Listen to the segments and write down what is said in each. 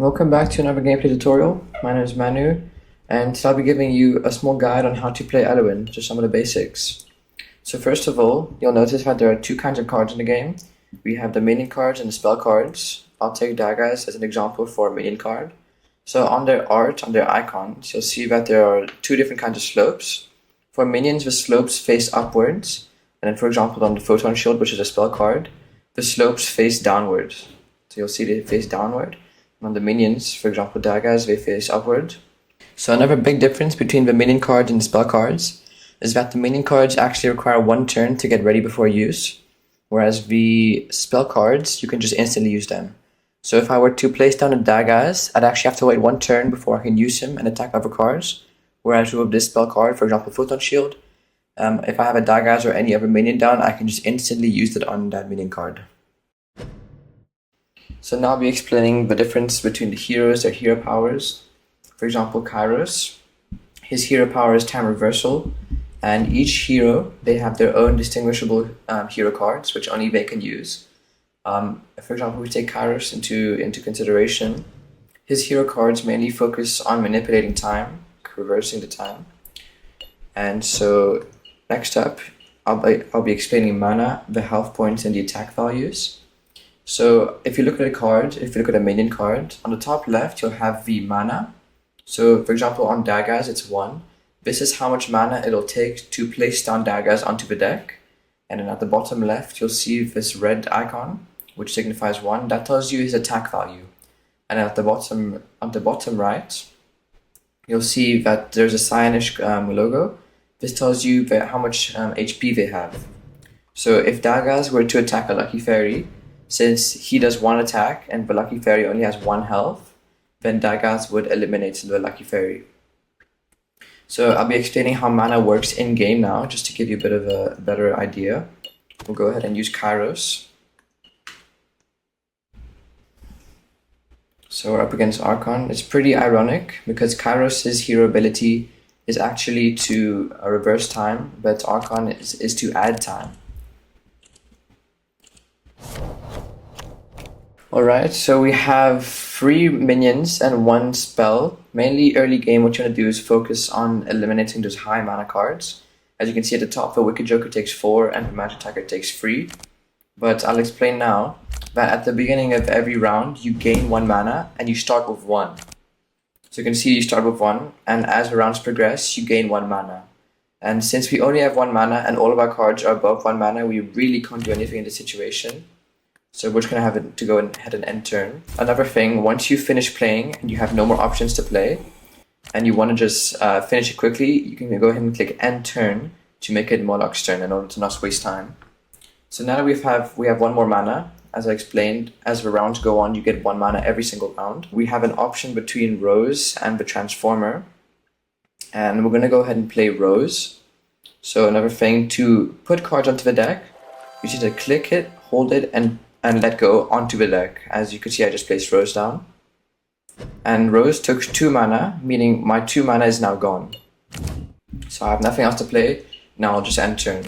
Welcome back to another gameplay tutorial. My name is Manu, and today I'll be giving you a small guide on how to play Elowyn, just some of the basics. So first of all, you'll notice that there are two kinds of cards in the game. We have the minion cards and the spell cards. I'll take Daggaz as an example for a minion card. So on their art, on their icons, you'll see that there are two different kinds of slopes. For minions, the slopes face upwards, and then for example on the Photon Shield, which is a spell card, the slopes face downwards. So you'll see they face downward. On the minions, for example Daggaz, they face upward. So another big difference between the minion cards and the spell cards is that the minion cards actually require one turn to get ready before use, whereas the spell cards, you can just instantly use them. So if I were to place down a Daggaz, I'd actually have to wait one turn before I can use him and attack other cards, whereas with this spell card, for example Photon Shield, if I have a Daggaz or any other minion down, I can just instantly use it on that minion card. So now I'll be explaining the difference between the heroes, their hero powers. For example, Kairos, his hero power is time reversal, and each hero, they have their own distinguishable hero cards, which only they can use. For example, we take Kairos into consideration. His hero cards mainly focus on manipulating time, reversing the time. And so next up, I'll be explaining mana, the health points, and the attack values. So if you look at a card, if you look at a minion card, on the top left you'll have the mana. So for example on Daggaz it's 1. This is how much mana it'll take to place down Daggaz onto the deck. And then at the bottom left you'll see this red icon, which signifies 1. That tells you his attack value. And at the bottom right, you'll see that there's a cyanish logo. This tells you how much HP they have. So if Daggaz were to attack a Lucky Fairy, since he does one attack and the Lucky Fairy only has 1 health, then Daggaz would eliminate the Lucky Fairy. So I'll be explaining how mana works in game now, just to give you a bit of a better idea. We'll go ahead and use Kairos. So we're up against Archon. It's pretty ironic because Kairos' hero ability is actually to reverse time, but Archon is to add time. Alright, so we have 3 minions and 1 spell. Mainly early game, what you want to do is focus on eliminating those high mana cards. As you can see at the top, the Wicked Joker takes 4 and the Magic Tiger takes 3. But I'll explain now that at the beginning of every round, you gain 1 mana and you start with 1. So you can see you start with 1, and as the rounds progress, you gain 1 mana. And since we only have 1 mana and all of our cards are above 1 mana, we really can't do anything in this situation. So we're just going to have it to go ahead and end turn. Another thing, once you finish playing and you have no more options to play, and you want to just finish it quickly, you can go ahead and click end turn to make it Moloch's turn in order to not waste time. So now that we have 1 more mana, as I explained, as the rounds go on, you get 1 mana every single round. We have an option between Rose and the Transformer, and we're going to go ahead and play Rose. So another thing, to put cards onto the deck, you just need to click it, hold it, and let go onto the deck. As you can see, I just placed Rose down. And Rose took 2 mana, meaning my 2 mana is now gone. So I have nothing else to play. Now I'll just end turn.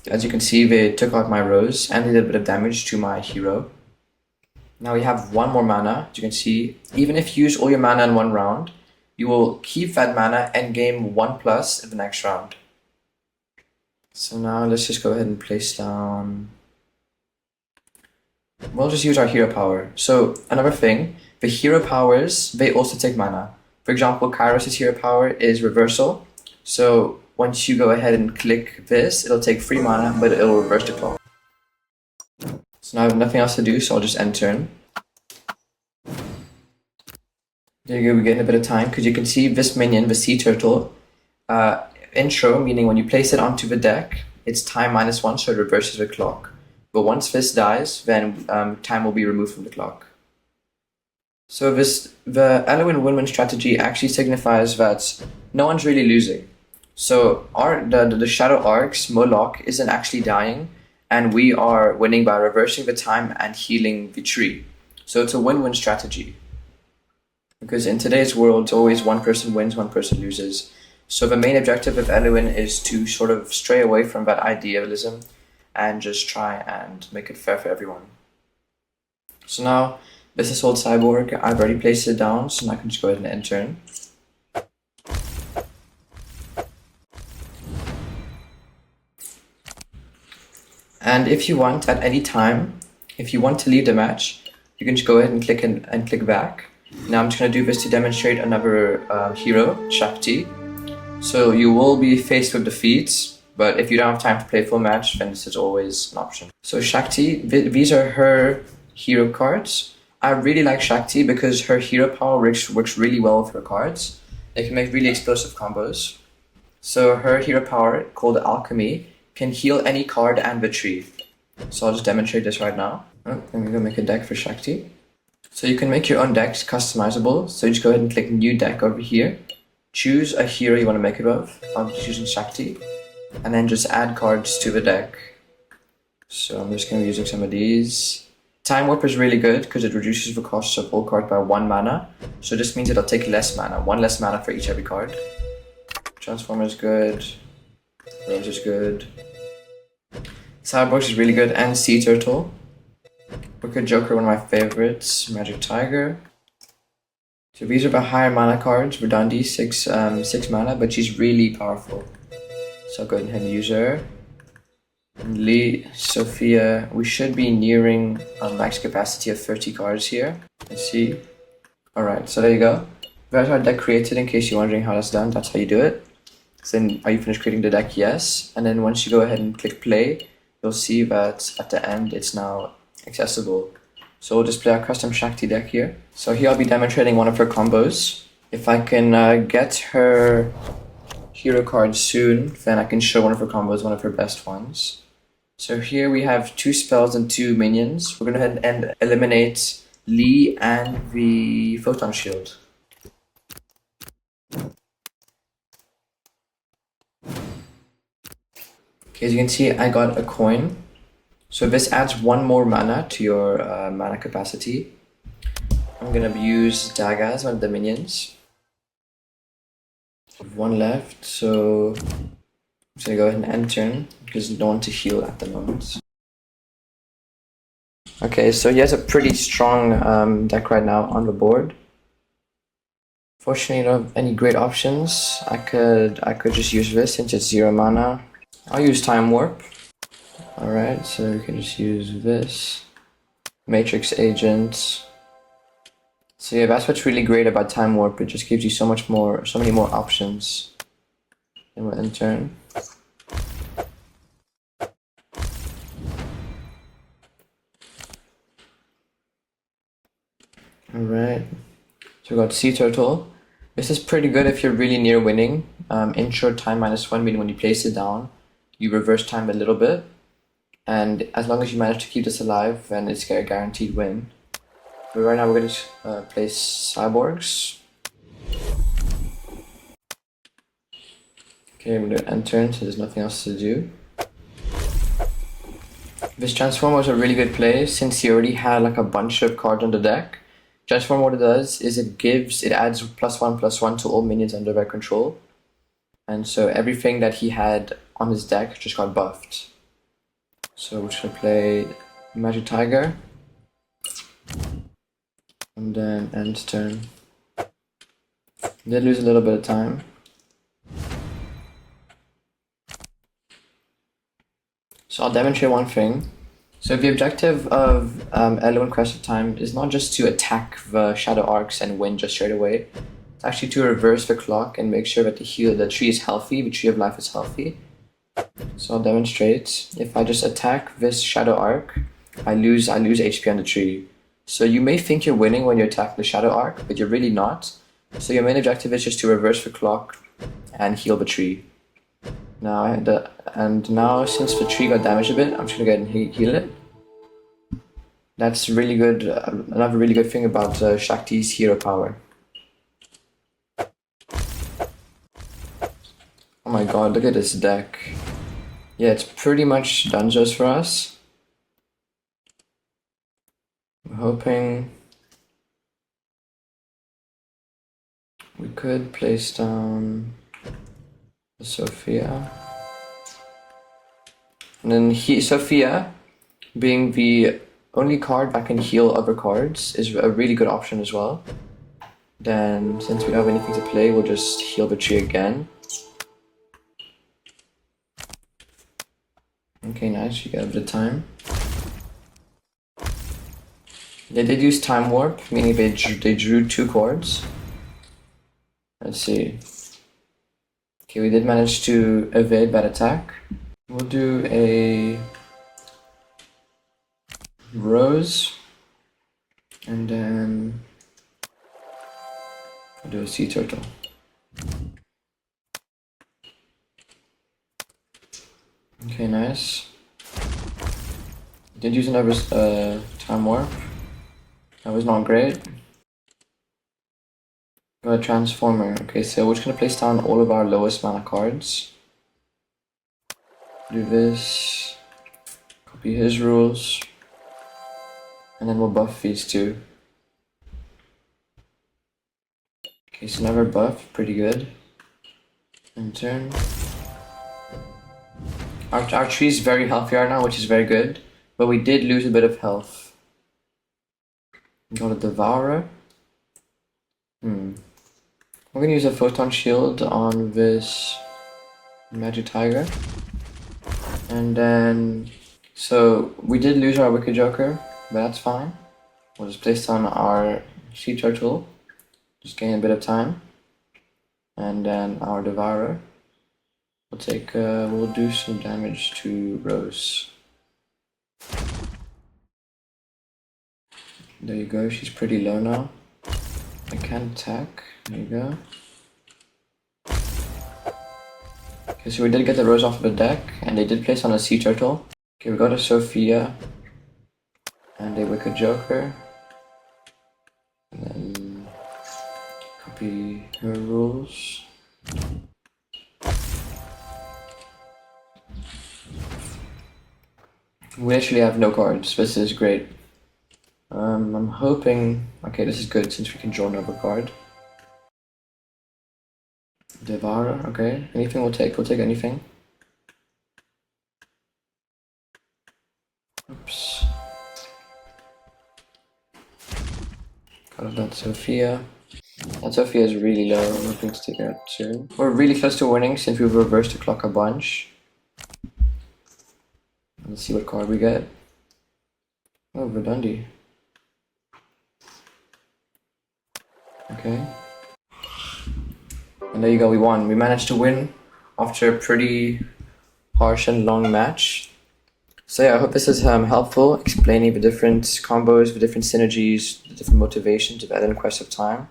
As you can see, they took out my Rose and they did a bit of damage to my hero. Now we have 1 more mana. As you can see, even if you use all your mana in 1 round, you will keep that mana and gain 1+ in the next round. So now let's just go ahead and place down. We'll just use our hero power. So another thing, the hero powers, they also take mana. For example, Kairos' hero power is reversal. So once you go ahead and click this, it'll take 3 mana, but it'll reverse the clock. So now I have nothing else to do, so I'll just end turn. There you go, we're getting a bit of time, because you can see this minion, the sea turtle, intro, meaning when you place it onto the deck, it's time -1, so it reverses the clock. But once this dies, then time will be removed from the clock. So the Elowyn win-win strategy actually signifies that no one's really losing. So the Shadow Arcs, Moloch, isn't actually dying, and we are winning by reversing the time and healing the tree. So it's a win-win strategy. Because in today's world, always one person wins, one person loses. So the main objective of Elowyn is to sort of stray away from that idealism and just try and make it fair for everyone. So now, this is old cyborg. I've already placed it down, so now I can just go ahead and end turn. And if you want, at any time, if you want to leave the match, you can just go ahead and click back. Now I'm just going to do this to demonstrate another hero, Shakti. So you will be faced with defeats, but if you don't have time to play a full match, then this is always an option. So Shakti, these are her hero cards. I really like Shakti because her hero power works really well with her cards. They can make really explosive combos. So her hero power, called Alchemy, can heal any card and the tree. So I'll just demonstrate this right now. I'm gonna make a deck for Shakti. So you can make your own decks customizable. So you just go ahead and click New Deck over here. Choose a hero you want to make it of. I'm just using Shakti. And then just add cards to the deck. So I'm just gonna be using some of these. Time Warp is really good because it reduces the cost of all cards by 1 mana. So this means it'll take less mana, 1 less mana for each every card. Transformer is good. Range is good. Cyborg is really good, and Sea Turtle. Wicked Joker, one of my favorites. Magic Tiger. So these are the higher mana cards. Verdandi, 6 mana, but she's really powerful. So I'll go ahead and use her. And Lee, Sophia, we should be nearing a max capacity of 30 cards here. Let's see. Alright, so there you go. There's our deck created, in case you're wondering how that's done. That's how you do it. So then, are you finished creating the deck? Yes. And then once you go ahead and click play, you'll see that at the end it's now accessible. So we'll just play our custom Shakti deck here. So here I'll be demonstrating one of her combos. If I can get her hero card soon, then I can show one of her combos, one of her best ones. So here we have 2 spells and 2 minions. We're going to go ahead and eliminate Lee and the Photon Shield. Okay, as you can see, I got a coin. So this adds 1 more mana to your mana capacity. I'm going to use Daga as one of the minions. 1 left, so I'm just going to go ahead and end turn because no one to heal at the moment. Okay, so he has a pretty strong deck right now on the board. Fortunately, I don't have any great options. I could just use this since it's 0 mana. I'll use Time Warp. Alright, so we can just use this. Matrix Agent. So yeah, that's what's really great about Time Warp. It just gives you so many more options. And we'll end turn. Alright, so we got Sea Turtle. This is pretty good if you're really near winning. Ensure time -1, meaning when you place it down, you reverse time a little bit. And as long as you manage to keep this alive, then it's a guaranteed win. But right now we're going to place cyborgs. Okay, we're going to end turn, so there's nothing else to do. This Transformer was a really good play since he already had like a bunch of cards on the deck. Transform, what it does is it adds +1/+1 to all minions under their control. And so everything that he had on his deck just got buffed. So we're just gonna play Magic Tiger. And then end turn. Did lose a little bit of time. So I'll demonstrate one thing. So the objective of Elowyn Crest of Time is not just to attack the Shadow Arcs and win just straight away. It's actually to reverse the clock and make sure that the tree is healthy, the Tree of Life is healthy. So I'll demonstrate. If I just attack this Shadow Arc, I lose HP on the tree. So you may think you're winning when you attack the Shadow Arc, but you're really not. So your main objective is just to reverse the clock and heal the tree. Now since the tree got damaged a bit, I'm just gonna go ahead and heal it. That's really good. Another really good thing about Shakti's hero power. Oh my god, look at this deck. Yeah, it's pretty much dungeons for us. I'm hoping we could place down Sophia. And then Sophia, being the only card that can heal other cards, is a really good option as well. Then, since we don't have anything to play, we'll just heal the tree again. Okay, nice, you get a bit of time. They did use Time Warp, meaning they drew 2 cards. Let's see. Okay, we did manage to evade that attack. We'll do a Rose, and then we'll do a Sea Turtle. Okay, nice. Did use another Time Warp. That was not great. Got a Transformer. Okay, so we're just gonna place down all of our lowest mana cards. Do this. Copy his rules. And then we'll buff these 2. Okay, so another buff. Pretty good. And turn. Our tree is very healthy right now, which is very good. But we did lose a bit of health. Got a Devourer. We're gonna use a Photon Shield on this Magic Tiger. And then, so we did lose our Wicked Joker, but that's fine. We'll just place on our Sea Turtle, just gain a bit of time. And then our Devourer. We'll do some damage to Rose. There you go, she's pretty low now. I can attack. There you go. Okay, so we did get the Rose off of the deck, and they did place on a Sea Turtle. Okay, we got a Sophia and a Wicked Joker. And then copy her rules. We actually have no cards. This is great. I'm hoping... Okay, this is good since we can draw another card. Devourer, okay. Anything we'll take anything. Oops. Got that Sophia. That Sophia is really low, I'm hoping to take her out soon. We're really close to winning since we've reversed the clock a bunch. Let's see what card we get. Oh, Verdundy. Okay. And there you go, we won. We managed to win after a pretty harsh and long match. So yeah, I hope this is helpful, explaining the different combos, the different synergies, the different motivations of Eden Quest of Time.